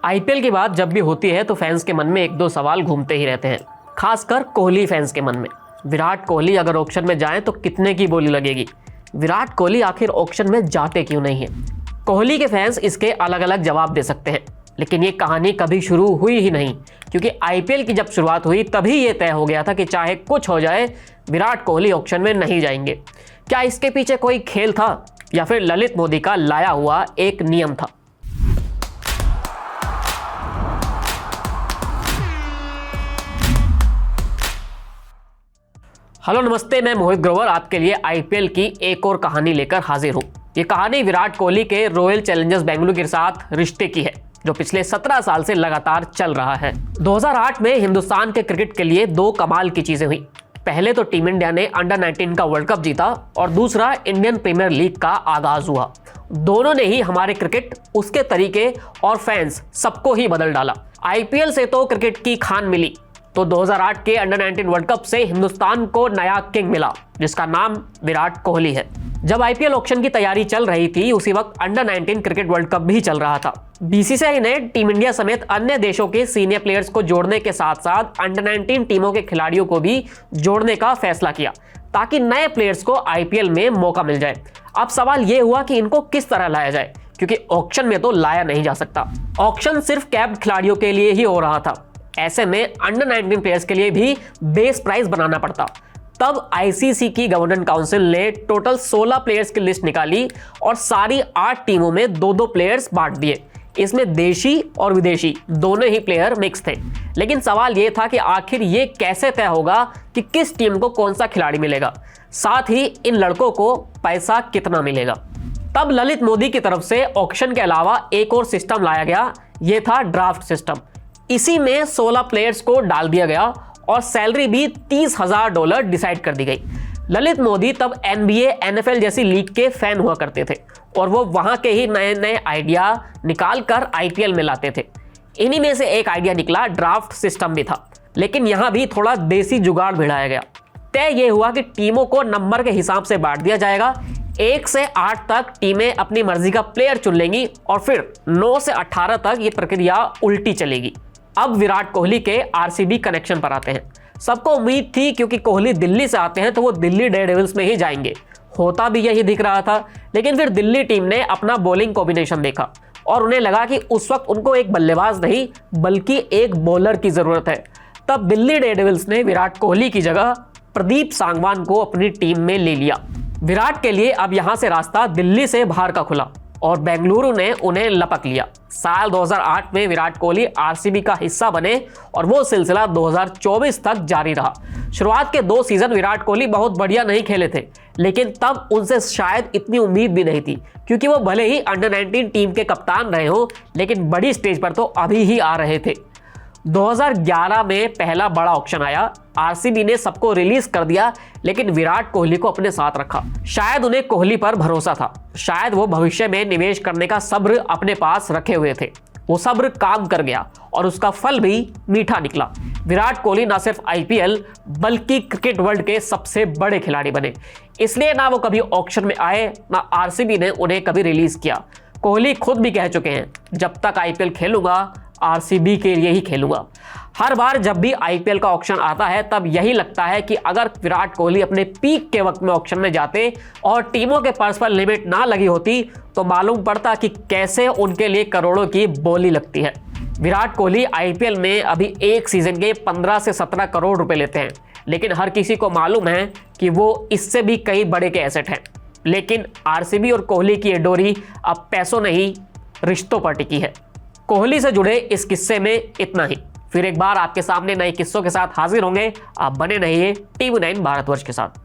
IPL की बात जब भी होती है तो फैंस के मन में एक दो सवाल घूमते ही रहते हैं, खासकर कोहली फैंस के मन में। विराट कोहली अगर ऑक्शन में जाएं तो कितने की बोली लगेगी? विराट कोहली आखिर ऑक्शन में जाते क्यों नहीं है? कोहली के फैंस इसके अलग अलग जवाब दे सकते हैं, लेकिन ये कहानी कभी शुरू हुई ही नहीं, क्योंकि आईपीएल की जब शुरुआत हुई तभी ये तय हो गया था कि चाहे कुछ हो जाए विराट कोहली ऑक्शन में नहीं जाएंगे। क्या इसके पीछे कोई खेल था या फिर ललित मोदी का लाया हुआ एक नियम था? हेलो नमस्ते, मैं मोहित ग्रोवर आपके लिए आईपीएल की एक और कहानी लेकर हाजिर हूं। ये कहानी विराट कोहली के रॉयल चैलेंजर्स बेंगलुरु के साथ रिश्ते की है, जो पिछले 17 साल से लगातार चल रहा है। 2008 में हिंदुस्तान के क्रिकेट के लिए दो कमाल की चीजें हुई। पहले तो टीम इंडिया ने अंडर 19 का वर्ल्ड कप जीता और दूसरा इंडियन प्रीमियर लीग का आगाज हुआ। दोनों ने ही हमारे क्रिकेट, उसके तरीके और फैंस सबको ही बदल डाला। आईपीएल से तो क्रिकेट की खान मिली, तो 2008 के अंडर 19 वर्ल्ड कप से हिंदुस्तान को नया किंग मिला, जिसका नाम विराट कोहली है। जब आईपीएल ऑक्शन की तैयारी चल रही थी, उसी वक्त अंडर 19 क्रिकेट वर्ल्ड कप भी चल रहा था। बीसीसीआई ने टीम इंडिया समेत अन्य देशों के सीनियर प्लेयर्स को जोड़ने के साथ साथ अंडर 19 टीमों के खिलाड़ियों को भी जोड़ने का फैसला किया, ताकि नए प्लेयर्स को आईपीएल में मौका मिल जाए। अब सवाल यह हुआ कि इनको किस तरह लाया जाए, क्योंकि ऑक्शन में तो लाया नहीं जा सकता। ऑक्शन सिर्फ कैप्ड खिलाड़ियों के लिए ही हो रहा था। ऐसे में अंडर 19 प्लेयर्स के लिए भी बेस प्राइस बनाना पड़ता। तब आईसीसी की गवर्निंग काउंसिल ने टोटल 16 प्लेयर्स की लिस्ट निकाली और सारी 8 टीमों में 2-2 प्लेयर्स बांट दिए। इसमें देशी और विदेशी दोनों ही प्लेयर मिक्स थे। लेकिन सवाल यह था कि आखिर ये कैसे तय होगा कि किस टीम को कौन सा खिलाड़ी मिलेगा, साथ ही इन लड़कों को पैसा कितना मिलेगा। तब ललित मोदी की तरफ से ऑक्शन के अलावा एक और सिस्टम लाया गया, यह था ड्राफ्ट सिस्टम। इसी में 16 प्लेयर्स को डाल दिया गया और सैलरी भी $30,000 डिसाइड कर दी गई। ललित मोदी तब NBA, NFL जैसी लीग के फैन हुआ करते थे और वो वहां के ही नए नए आइडिया निकाल कर आईपीएल में लाते थे। इन्हीं में से एक आइडिया निकला, ड्राफ्ट सिस्टम भी था, लेकिन यहां भी थोड़ा देसी जुगाड़ भिड़ाया गया। तय ये हुआ कि टीमों को नंबर के हिसाब से बांट दिया जाएगा। 1 से 8 तक टीमें अपनी मर्जी का प्लेयर चुन लेंगी और फिर 9 से 18 तक ये प्रक्रिया उल्टी चलेगी। अब विराट कोहली के आरसीबी कनेक्शन पर आते हैं। सबको उम्मीद थी, क्योंकि कोहली दिल्ली से आते हैं, तो वो दिल्ली डेयरडेविल्स में ही जाएंगे। होता भी यही दिख रहा था। लेकिन फिर दिल्ली टीम ने अपना बॉलिंग कॉम्बिनेशन देखा और उन्हें लगा कि उस वक्त उनको एक बल्लेबाज नहीं बल्कि एक बॉलर की जरूरत है। तब दिल्ली डेयरडेविल्स ने विराट कोहली की जगह प्रदीप सांगवान को अपनी टीम में ले लिया। विराट के लिए अब यहां से रास्ता दिल्ली से बाहर का खुला और बेंगलुरु ने उन्हें लपक लिया। साल 2008 में विराट कोहली आरसीबी का हिस्सा बने और वो सिलसिला 2024 तक जारी रहा। शुरुआत के 2 सीजन विराट कोहली बहुत बढ़िया नहीं खेले थे, लेकिन तब उनसे शायद इतनी उम्मीद भी नहीं थी, क्योंकि वो भले ही अंडर 19 टीम के कप्तान रहे हो, लेकिन बड़ी स्टेज पर तो अभी ही आ रहे थे। 2011 में पहला बड़ा ऑक्शन आया। आरसीबी ने सबको रिलीज कर दिया, लेकिन विराट कोहली को अपने साथ रखा। शायद उन्हें कोहली पर भरोसा था, शायद वो भविष्य में निवेश करने का सब्र अपने पास रखे हुए थे। वो सब्र काम कर गया और उसका फल भी मीठा निकला। विराट कोहली ना सिर्फ आईपीएल बल्कि क्रिकेट वर्ल्ड के सबसे बड़े खिलाड़ी बने। इसलिए ना वो कभी ऑक्शन में आए, ना आरसीबी ने उन्हें कभी रिलीज किया। कोहली खुद भी कह चुके हैं, जब तक आईपीएल खेलूंगा आरसीबी के लिए ही खेलूंगा। हर बार जब भी आईपीएल का ऑक्शन आता है, तब यही लगता है कि अगर विराट कोहली अपने पीक के वक्त में ऑक्शन में जाते और टीमों के पर्स पर लिमिट ना लगी होती, तो मालूम पड़ता कि कैसे उनके लिए करोड़ों की बोली लगती है। विराट कोहली आईपीएल में अभी एक सीजन के 15 से 17 करोड़ रुपए लेते हैं, लेकिन हर किसी को मालूम है कि वो इससे भी कई बड़े के एसेट हैं। लेकिन आरसीबी और कोहली की ये डोरी अब पैसों नहीं, रिश्तों पर टिकी है। कोहली से जुड़े इस किस्से में इतना ही। फिर एक बार आपके सामने नए किस्सों के साथ हाजिर होंगे। आप बने रहिए टीवी 9 भारतवर्ष के साथ।